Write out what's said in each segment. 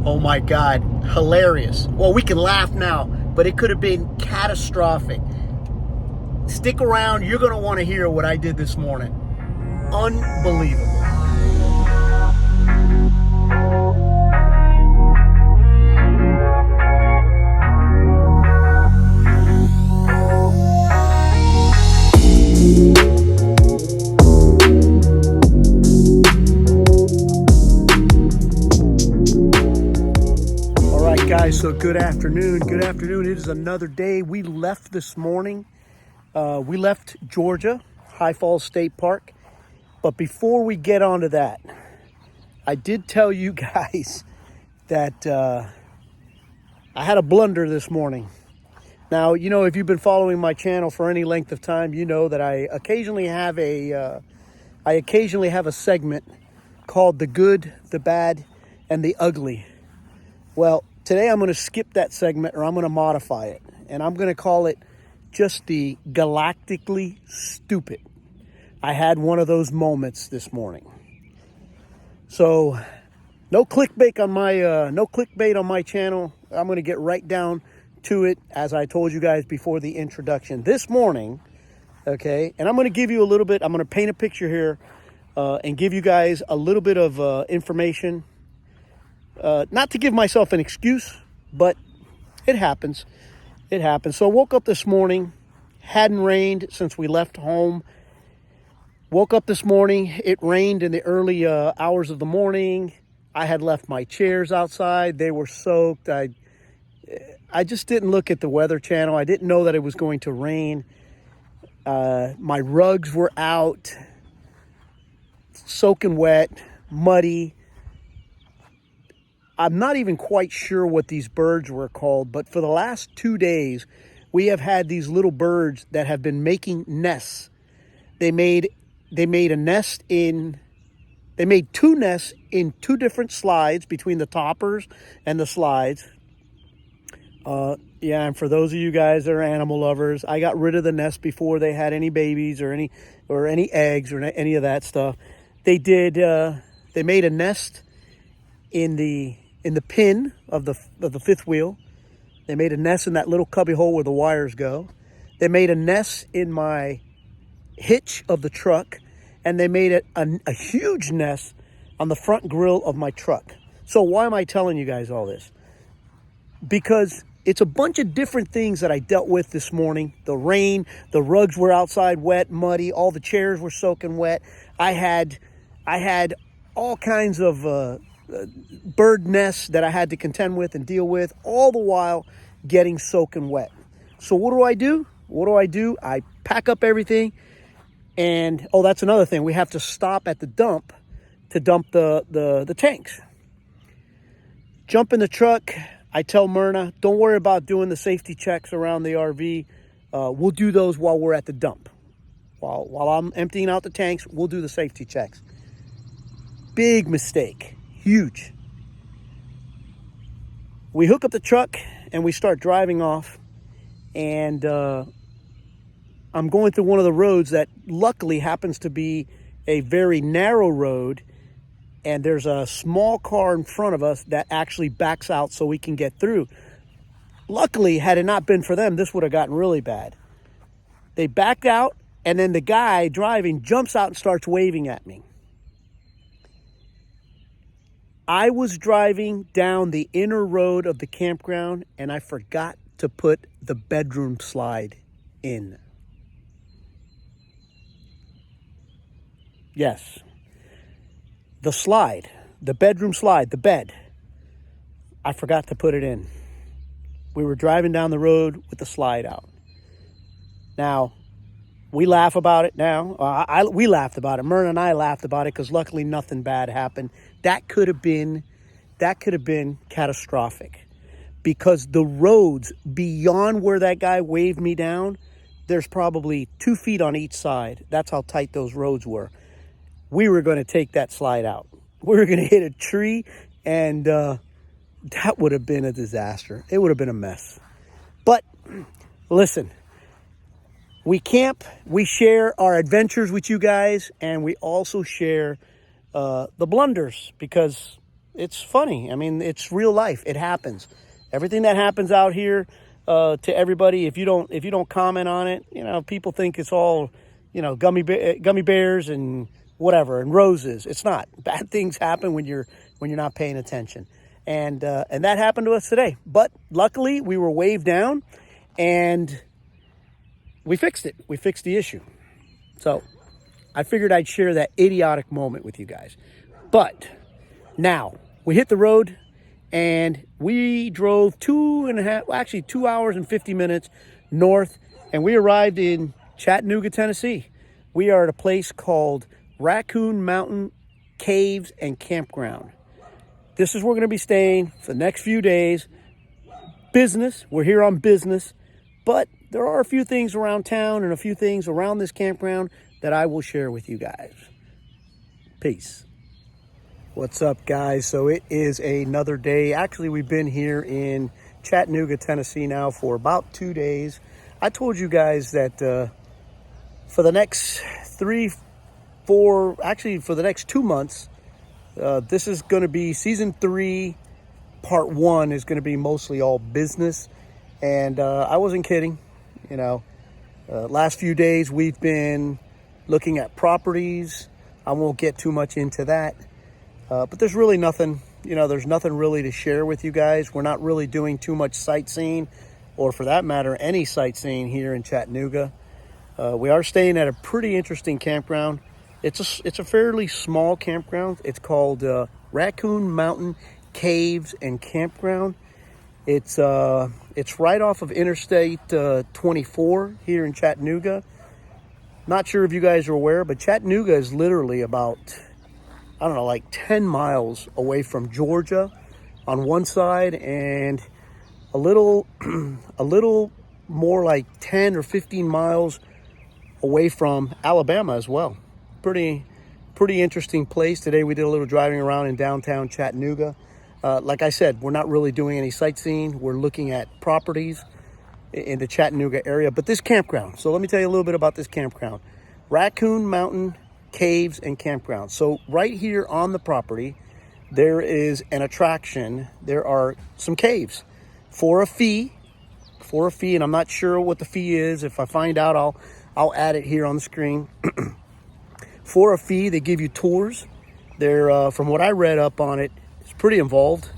Oh my God, hilarious. Well, we can laugh now, but it could have been catastrophic. Stick around, you're gonna wanna hear what I did this morning. Unbelievable. Guys, so good afternoon. It is another day. We left this morning. We left Georgia, High Falls State Park. But before we get onto that, I did tell you guys that I had a blunder this morning. Now, you know, if you've been following my channel for any length of time, you know that I occasionally have a segment called The Good, the Bad, and the Ugly. Well, today I'm going to skip that segment, or I'm going to modify it, and I'm going to call it just the galactically stupid. I had one of those moments this morning. So, no clickbait on my channel. I'm going to get right down to it, as I told you guys before the introduction this morning. Okay, and I'm going to give you a little bit. I'm going to paint a picture here and give you guys a little bit of information. Not to give myself an excuse, but it happens. It happens. So I woke up this morning, hadn't rained since we left home. Woke up this morning, it rained in the early hours of the morning. I had left my chairs outside. They were soaked. I just didn't look at the Weather Channel. I didn't know that it was going to rain. My rugs were out, soaking wet, muddy. I'm not even quite sure what these birds were called, but for the last 2 days, we have had these little birds that have been making nests. They made two nests in 2 different slides between the toppers and the slides. Yeah, and for those of you guys that are animal lovers, I got rid of the nest before they had any babies or any eggs or any of that stuff. They made a nest in the pin of the fifth wheel. They made a nest in that little cubby hole where the wires go. They made a nest in my hitch of the truck, and they made a huge nest on the front grill of my truck. So why am I telling you guys all this? Because it's a bunch of different things that I dealt with this morning. The rain, the rugs were outside wet, muddy, all the chairs were soaking wet. I had all kinds of bird nests that I had to contend with and deal with, all the while getting soaking wet. So what do? I pack up everything, and that's another thing. We have to stop at the dump to dump the tanks. Jump in the truck. I tell Myrna, don't worry about doing the safety checks around the RV. We'll do those while we're at the dump. While I'm emptying out the tanks, we'll do the safety checks. Big mistake. Huge. We hook up the truck and we start driving off, and I'm going through one of the roads that luckily happens to be a very narrow road, and there's a small car in front of us that actually backs out so we can get through. Luckily, had it not been for them, this would have gotten really bad. They backed out, and then the guy driving jumps out and starts waving at me. I was driving down the inner road of the campground, and I forgot to put the bedroom slide in. Yes. The slide, the bedroom slide, the bed. I forgot to put it in. We were driving down the road with the slide out. Now, we laugh about it now. We laughed about it. Myrna and I laughed about it because luckily nothing bad happened. That could have been catastrophic, because the roads beyond where that guy waved me down, there's probably 2 feet on each side. That's how tight those roads were. We were going to take that slide out. We were going to hit a tree, and that would have been a disaster. It would have been a mess. But listen, we camp, we share our adventures with you guys, and we also share the blunders, because it's funny. I mean, it's real life. It happens. Everything that happens out here to everybody, if you don't comment on it, people think it's all, gummy bears and whatever and roses. It's not. Bad things happen when you're not paying attention, and that happened to us today. But luckily, we were waved down, and we fixed it. We fixed the issue. So I figured I'd share that idiotic moment with you guys. But now we hit the road, and we drove 2 hours and 50 minutes north, and we arrived in Chattanooga, Tennessee. We are at a place called Raccoon Mountain Caves and Campground. This is where we're going to be staying for the next few days. Business. We're here on business, but there are a few things around town and a few things around this campground that I will share with you guys. Peace. What's up, guys? So it is another day. Actually, we've been here in Chattanooga, Tennessee now for about 2 days. I told you guys that for the next for the next 2 months, this is going to be season 3, part 1 is going to be mostly all business. And I wasn't kidding. Last few days we've been looking at properties. I won't get too much into that. But there's really nothing, there's nothing really to share with you guys. We're not really doing too much sightseeing, or for that matter, any sightseeing here in Chattanooga. We are staying at a pretty interesting campground. It's a fairly small campground. It's called Raccoon Mountain Caves and Campground. It's right off of Interstate 24 here in Chattanooga. Not sure if you guys are aware, but Chattanooga is literally about, like 10 miles away from Georgia on one side, and a little more like 10 or 15 miles away from Alabama as well. Pretty interesting place. Today we did a little driving around in downtown Chattanooga. Like I said, we're not really doing any sightseeing. We're looking at properties in the Chattanooga area. But this campground, so let me tell you a little bit about this campground. Raccoon Mountain Caves and Campground. So right here on the property, there is an attraction. There are some caves for a fee, and I'm not sure what the fee is. If I find out, I'll add it here on the screen. For a fee, they give you tours. They're, from what I read up on it, it's pretty involved.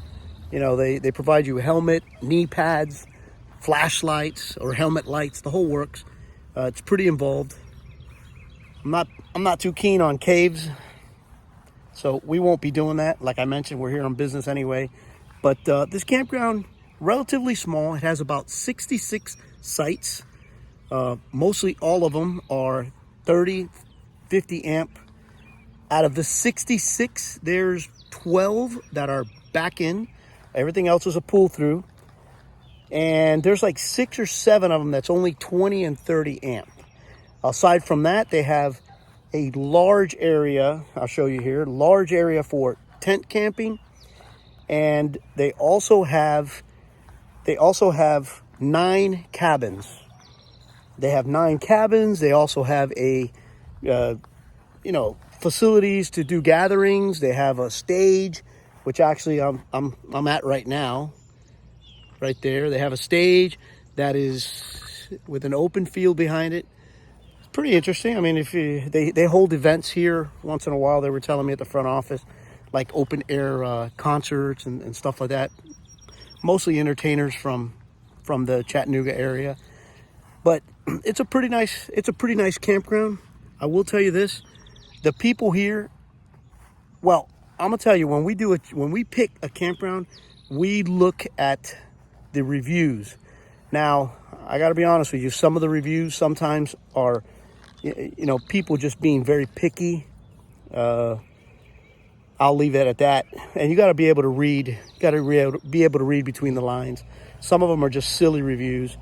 They provide you a helmet, knee pads, flashlights or helmet lights, the whole works. It's pretty involved. I'm not too keen on caves, so we won't be doing that. Like I mentioned, we're here on business anyway. But this campground, relatively small. It has about 66 sites. Mostly all of them are 30, 50 amp. Out of the 66, there's 12 that are back in. Everything else is a pull through. And there's like 6 or 7 of them that's only 20 and 30 amp. Aside from that, they have a large area. I'll show you here. Large area for tent camping. And they also have 9 cabins. They have 9 cabins. They also have facilities to do gatherings. They have a stage, which actually I'm at right now. Right there, they have a stage that is with an open field behind it. It's pretty interesting. I mean, they hold events here once in a while. They were telling me at the front office, like open air concerts and stuff like that. Mostly entertainers from the Chattanooga area. But it's a pretty nice campground. I will tell you this: the people here. Well, I'm gonna tell you, when we pick a campground, we look at the reviews. Now, I got to be honest with you. Some of the reviews sometimes are, people just being very picky. I'll leave it at that. And you got to be able to read. You got to be able to read between the lines. Some of them are just silly reviews.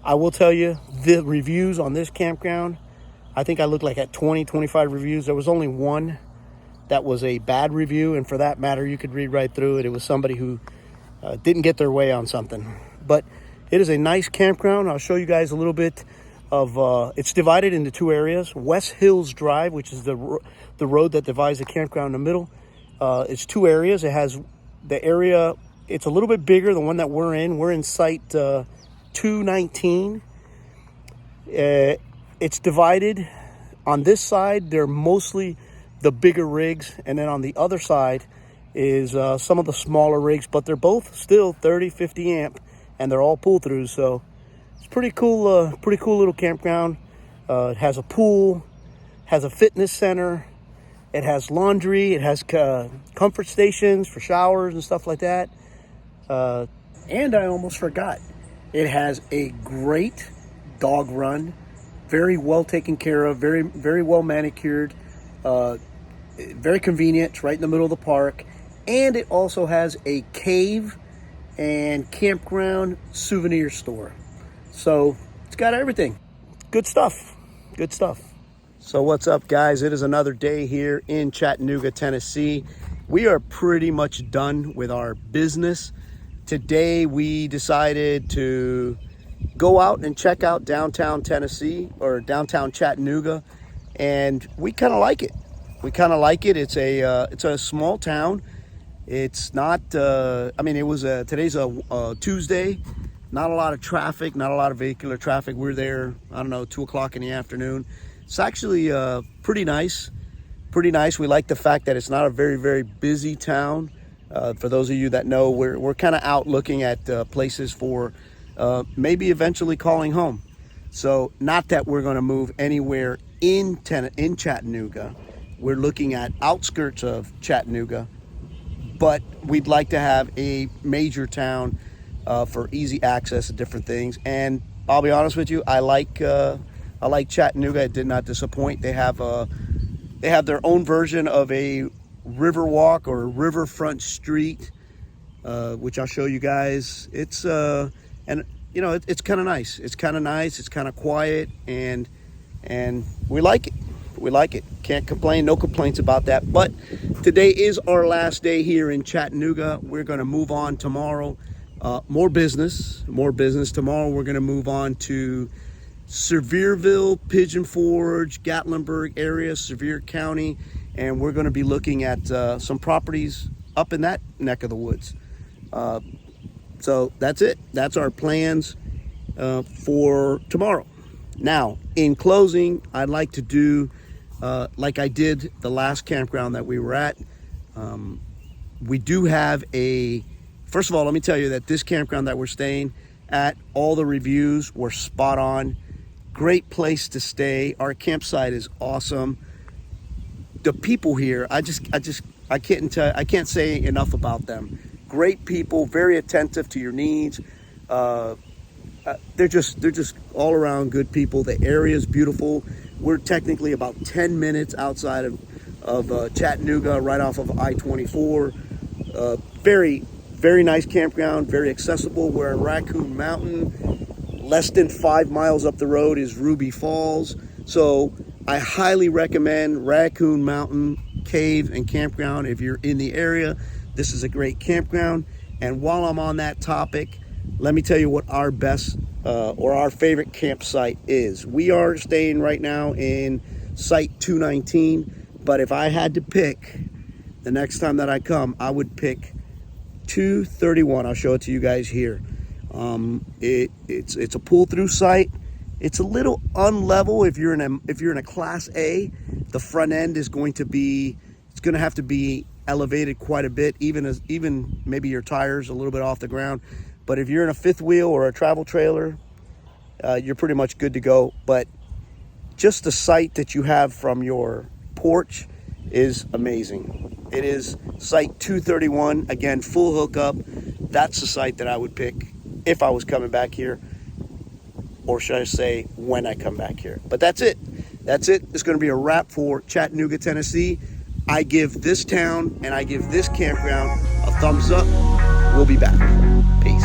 I will tell you, the reviews on this campground, I think I looked like at 20, 25 reviews. There was only one that was a bad review, and for that matter, you could read right through it. It was somebody who didn't get their way on something. But it is a nice campground. I'll show you guys a little bit of, it's divided into 2 areas. West Hills Drive, which is the road that divides the campground in the middle, It's two areas. It has the area, it's a little bit bigger, the one that we're in. We're in site 219. It's divided. On this side, they're mostly the bigger rigs, and then on the other side is some of the smaller rigs, but they're both still 30, 50 amp, and they're all pull-throughs. So it's pretty cool little campground. It has a pool, has a fitness center, it has laundry, it has comfort stations for showers and stuff like that. And I almost forgot, it has a great dog run, very well taken care of, very, very well manicured, very convenient. It's right in the middle of the park. And it also has a cave and campground souvenir store. So it's got everything. Good stuff. Good stuff. So what's up, guys? It is another day here in Chattanooga, Tennessee. We are pretty much done with our business. Today we decided to go out and check out downtown Tennessee, or downtown Chattanooga, and we kind of like it. We kind of like it. It's a small town. It's not. I mean, it was today's a Tuesday. Not a lot of traffic. Not a lot of vehicular traffic. We're there, I don't know, 2 o'clock in the afternoon. It's actually pretty nice. Pretty nice. We like the fact that it's not a very, very busy town. For those of you that know, we're kind of out looking at places for maybe eventually calling home. So not that we're going to move anywhere in Chattanooga. We're looking at outskirts of Chattanooga, but we'd like to have a major town for easy access to different things. And I'll be honest with you, I like Chattanooga. It did not disappoint. They have their own version of a river walk or riverfront street, which I'll show you guys. It's and you know, it's kind of nice. It's kind of nice. It's kind of quiet, and we like it. We like it. Can't complain. No complaints about that. But today is our last day here in Chattanooga. We're going to move on tomorrow. More business. Tomorrow we're going to move on to Sevierville, Pigeon Forge, Gatlinburg area, Sevier County, and we're going to be looking at some properties up in that neck of the woods. So that's it. That's our plans for tomorrow. Now, in closing, I'd like to do like I did the last campground that we were at. We do have first of all, let me tell you that this campground that we're staying at, all the reviews were spot on. Great place to stay. Our campsite is awesome. The people here, I can't say enough about them. Great people, very attentive to your needs. They're just all around good people. The area is beautiful. We're technically about 10 minutes outside of Chattanooga, right off of I-24. Very, very nice campground, very accessible. We're in Raccoon Mountain. Less than 5 miles up the road is Ruby Falls. So I highly recommend Raccoon Mountain Cave and Campground. If you're in the area, this is a great campground. And while I'm on that topic, let me tell you what our best or our favorite campsite is. We are staying right now in site 219, but if I had to pick the next time that I come, I would pick 231. I'll show it to you guys here. It's a pull-through site. It's a little unlevel. If you're in a Class A, the front end is going to have to be elevated quite a bit, even maybe your tires a little bit off the ground. But if you're in a fifth wheel or a travel trailer, you're pretty much good to go. But just the sight that you have from your porch is amazing. It is site 231. Again, full hookup. That's the site that I would pick if I was coming back here, or should I say when I come back here. But that's it. That's it. It's going to be a wrap for Chattanooga, Tennessee. I give this town and I give this campground a thumbs up. We'll be back. Peace.